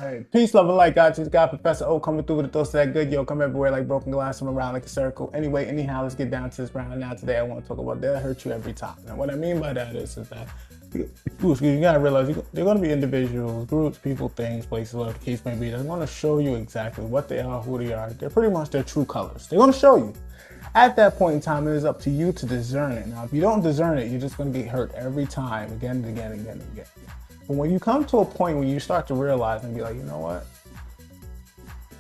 Alright, peace, love, and light, God. It's God, Professor O, coming through with the dose of that good. Yo, come everywhere like broken glass, from around like a circle. Anyway, anyhow, let's get down to this round. Now, today, I want to talk about they'll hurt you every time. Now, what I mean by that is that you gotta realize there are gonna be individuals, groups, people, things, places, whatever the case may be. They're gonna show you exactly what they are, who they are. They're pretty much their true colors. They're gonna show you. At that point in time, it is up to you to discern it. Now, if you don't discern it, you're just gonna get hurt every time, again and again and again and again. But when you come to a point where you start to realize and be like, you know what?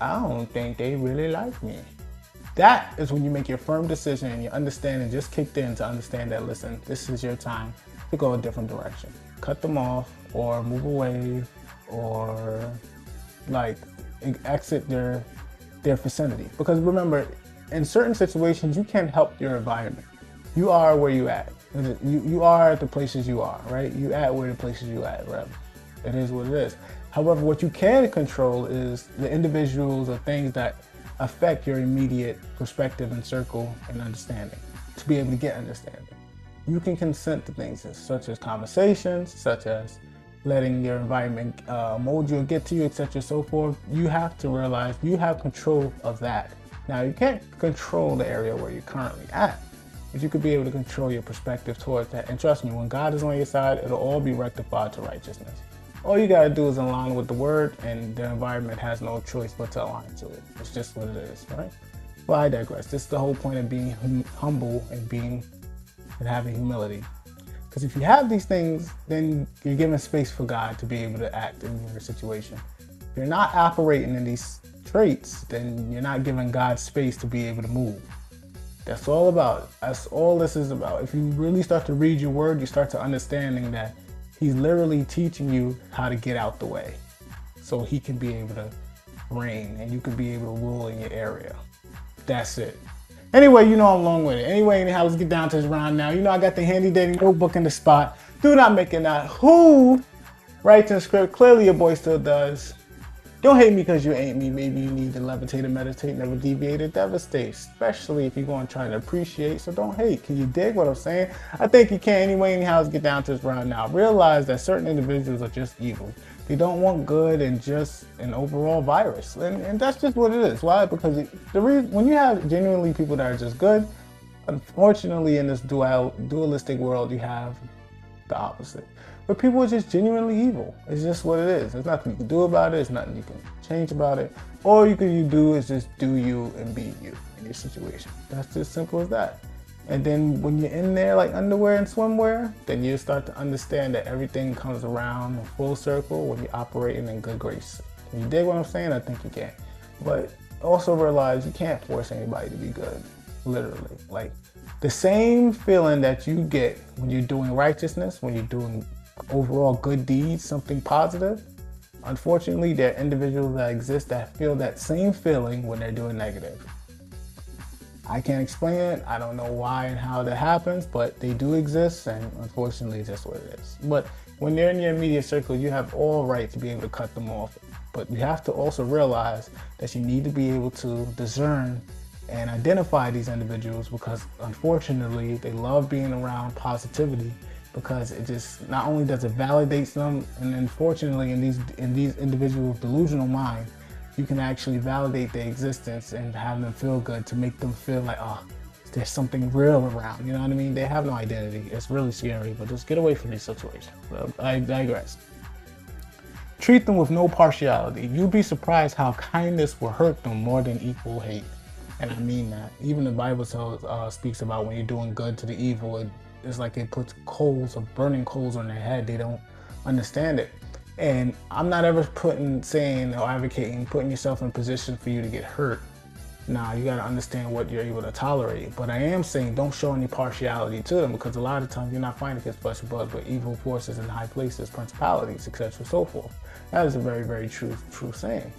I don't think they really like me. That is when you make your firm decision and your understanding just kicked in to understand that, listen, this is your time to go a different direction. Cut them off or move away or like exit their vicinity. Because remember, in certain situations, you can't help your environment. You are where you at. You are at the places you are, right? You at where the places you at, right? It is what it is. However, what you can control is the individuals or things that affect your immediate perspective and circle and understanding to be able to get understanding. You can consent to things such as conversations, such as letting your environment mold you and get to you, etc. so forth. You have to realize you have control of that. Now, you can't control the area where you're currently at, but you could be able to control your perspective towards that. And trust me, when God is on your side, it'll all be rectified to righteousness. All you gotta do is align with the word, and the environment has no choice but to align to it. It's just what it is, right? Well, I digress. This is the whole point of being humble and having humility. Because if you have these things, then you're giving space for God to be able to act in your situation. If you're not operating in these traits, then you're not giving God space to be able to move. That's all about. That's all this is about. If you really start to read your word, you start to understanding that he's literally teaching you how to get out the way so he can be able to reign and you can be able to rule in your area. That's it. Anyway, you know I'm long with it. Anyway, anyhow, let's get down to this round now. You know I got the handy dandy notebook in the spot. Do not make it not who writes in script. Clearly your boy still does. Don't hate me because you ain't me. Maybe you need to levitate and meditate, never deviate or devastate, especially if you're going to try to appreciate. So don't hate. Can you dig what I'm saying? I think you can. Anyway, anyhow, let's get down to this round now. Realize that certain individuals are just evil. They don't want good and just an overall virus. And that's just what it is. Why? Because the reason, when you have genuinely people that are just good, unfortunately in this dualistic world, you have the opposite. But people are just genuinely evil. It's just what it is. There's nothing you can do about it. There's nothing you can change about it. All you can do is just do you and be you in your situation. That's just simple as that. And then when you're in there like underwear and swimwear, then you start to understand that everything comes around in full circle when you're operating in good grace. Can you dig what I'm saying? I think you can. But also realize you can't force anybody to be good, literally. Like the same feeling that you get when you're doing righteousness, when you're doing overall good deeds, something positive. Unfortunately, there are individuals that exist that feel that same feeling when they're doing negative. I can't explain it. I don't know why and how that happens, but they do exist, and unfortunately, it's just what it is. But when they're in your immediate circle, you have all right to be able to cut them off. But you have to also realize that you need to be able to discern and identify these individuals because unfortunately, they love being around positivity, because it just not only does it validate them, and unfortunately in these individuals' delusional mind, you can actually validate their existence and have them feel good to make them feel like, oh, there's something real around. You know what I mean? They have no identity. It's really scary, but just get away from these situations. I digress. Treat them with no partiality. You'd be surprised how kindness will hurt them more than equal hate. And I mean that. Even the Bible speaks about when you're doing good to the evil, it's like it puts burning coals on their head. They don't understand it. And I'm not ever saying or advocating putting yourself in a position for you to get hurt. Nah, you got to understand what you're able to tolerate. But I am saying don't show any partiality to them, because a lot of times you're not fighting against flesh and blood, but evil forces in high places, principalities, etc. so forth. That is a very, very true saying.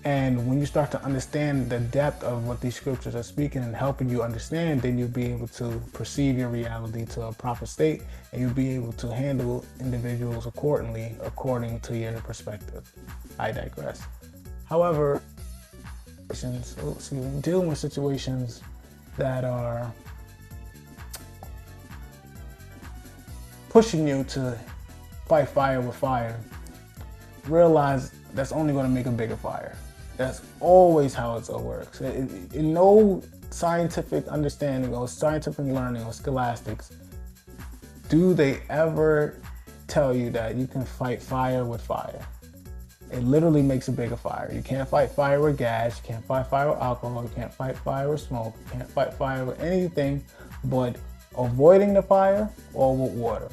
And when you start to understand the depth of what these scriptures are speaking and helping you understand, then you'll be able to perceive your reality to a proper state, and you'll be able to handle individuals accordingly, according to your perspective. I digress. However, dealing with situations that are pushing you to fight fire with fire, realize that's only going to make a bigger fire. That's always how it works. In no scientific understanding or scientific learning or scholastics do they ever tell you that you can fight fire with fire. It literally makes a bigger fire. You can't fight fire with gas, you can't fight fire with alcohol, you can't fight fire with smoke, you can't fight fire with anything but avoiding the fire or with water.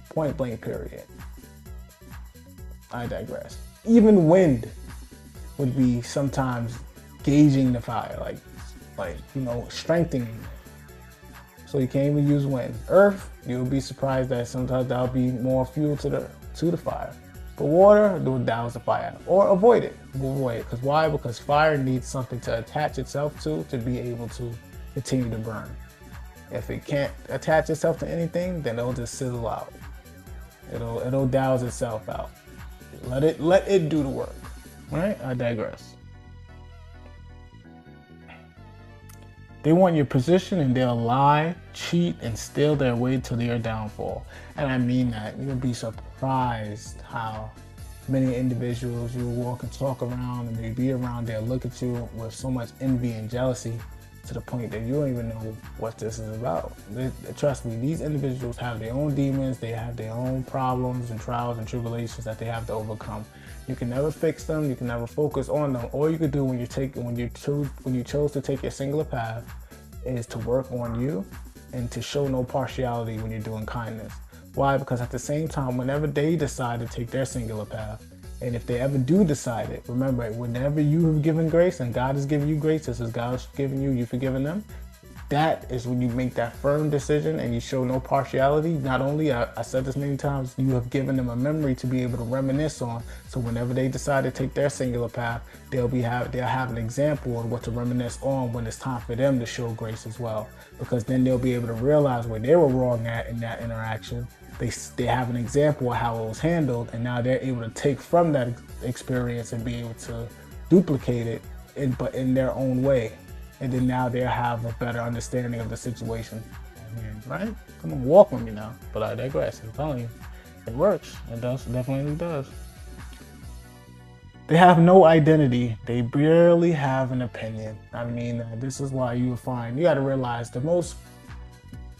Point blank period. I digress. Even wind would be sometimes gauging the fire, like strengthening. So you can't even use wind. Earth, you'll be surprised that sometimes that'll be more fuel to the fire. But water, do douse the fire or avoid it. Because why? Because fire needs something to attach itself to be able to continue to burn. If it can't attach itself to anything, then it'll just sizzle out. It'll douse itself out. Let it do the work. Right? I digress. They want your position and they'll lie, cheat, and steal their way to their downfall. And I mean that. You'll be surprised how many individuals you walk and talk around and they be around, they'll look at you with so much envy and jealousy to the point that you don't even know what this is about. Trust me, these individuals have their own demons, they have their own problems and trials and tribulations that they have to overcome. You can never fix them, you can never focus on them. All you could do when you chose to take your singular path is to work on you and to show no partiality when you're doing kindness. Why? Because at the same time, whenever they decide to take their singular path, and if they ever do decide it, remember, whenever you have given grace and God has given you grace, this is God's given you, you've forgiven them. That is when you make that firm decision and you show no partiality. Not only, I said this many times, you have given them a memory to be able to reminisce on. So whenever they decide to take their singular path, they'll have an example of what to reminisce on when it's time for them to show grace as well. Because then they'll be able to realize where they were wrong at in that interaction. They have an example of how it was handled, and now they're able to take from that experience and be able to duplicate it, but in their own way. And then now they'll have a better understanding of the situation. Right? Come on, walk with me now. But I digress. I'm telling you, it works. It definitely does. They have no identity. They barely have an opinion. I mean, this is why you got to realize the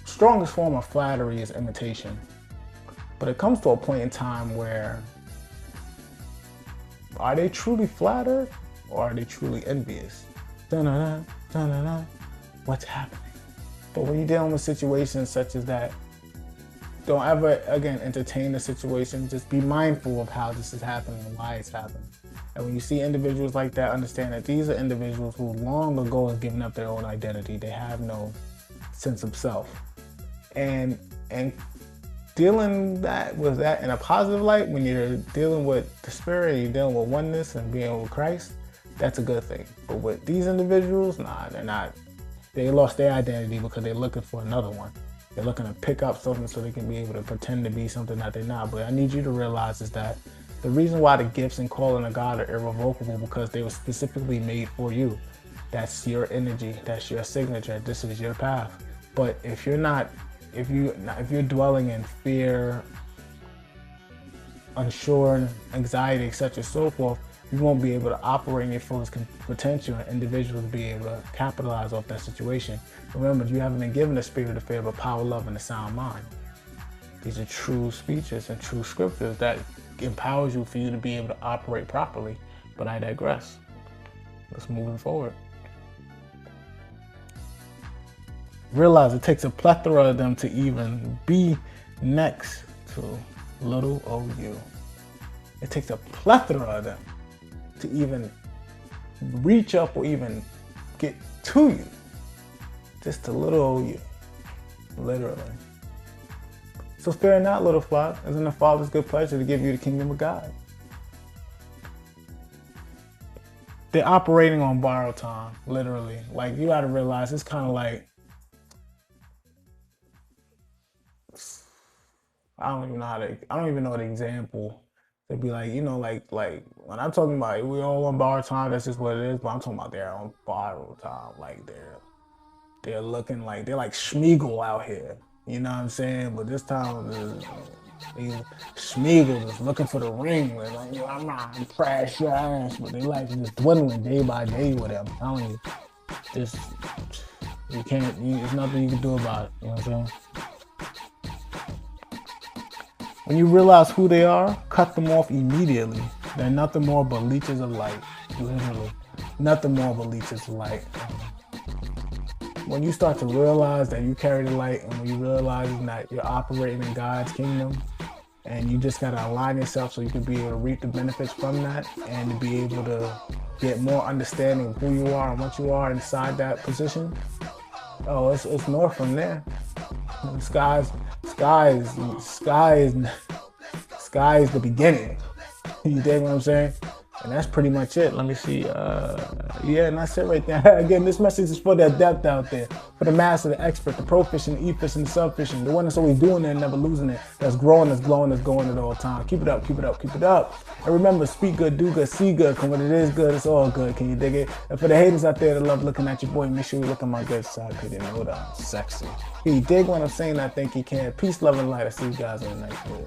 strongest form of flattery is imitation. But it comes to a point in time where, are they truly flattered or are they truly envious? Dun-dun-dun, dun-dun-dun. What's happening? But when you're dealing with situations such as that, don't ever, again, entertain the situation. Just be mindful of how this is happening and why it's happening. And when you see individuals like that, understand that these are individuals who long ago have given up their own identity. They have no sense of self. And dealing with that in a positive light, when you're dealing with the spirit, you're dealing with oneness and being with Christ, that's a good thing. But with these individuals, nah, they're not. They lost their identity because they're looking for another one. They're looking to pick up something so they can be able to pretend to be something that they're not. But I need you to realize is that the reason why the gifts and calling of God are irrevocable because they were specifically made for you. That's your energy. That's your signature. This is your path. But if you're dwelling in fear, unsure, anxiety, etc., so forth, you won't be able to operate in your fullest potential, and individuals will be able to capitalize off that situation. Remember, you haven't been given a spirit of fear, but power, love, and a sound mind. These are true speeches and true scriptures that empowers you for you to be able to operate properly. But I digress. Let's move forward. Realize it takes a plethora of them to even be next to little old you. It takes a plethora of them to even reach up or even get to you. Just a little old you, literally. So fear not, little flock, as in the Father's good pleasure to give you the kingdom of God. They're operating on borrowed time, literally. Like, you gotta realize it's kind of like, I don't even know the example. They'd be like, like when I'm talking about we all on borrowed time, that's just what it is. But I'm talking about they're on borrowed time. Like they're looking like they're like Schmeagol out here. You know what I'm saying? But this time Schmeagles is looking for the ring. They're like, yo, I'm not gonna crash your ass, but they like just dwindling day by day. Whatever. I'm telling you, just you can't. There's nothing you can do about it. You know what I'm saying? When you realize who they are, cut them off immediately. They're nothing more but leeches of light. Literally, nothing more but leeches of light. When you start to realize that you carry the light, and when you realize that you're operating in God's kingdom, and you just gotta align yourself so you can be able to reap the benefits from that, and to be able to get more understanding of who you are and what you are inside that position. Oh, it's north from there. Sky is the beginning. You dig what I'm saying? And that's pretty much it. Let me see. Yeah, and that's it right there. Again, this message is for the adept out there, for the master, the expert, the pro-fishing, the e-fishing, the sub-fishing, the one that's always doing it and never losing it, that's growing, that's glowing, that's going at all times. Keep it up, keep it up, keep it up. And remember, speak good, do good, see good, because when it is good, it's all good. Can you dig it? And for the haters out there that love looking at your boy, make sure you look at my good side, because you know that I'm sexy. Can you dig what I'm saying? I think you can. Peace, love, and light. I'll see you guys in the next video.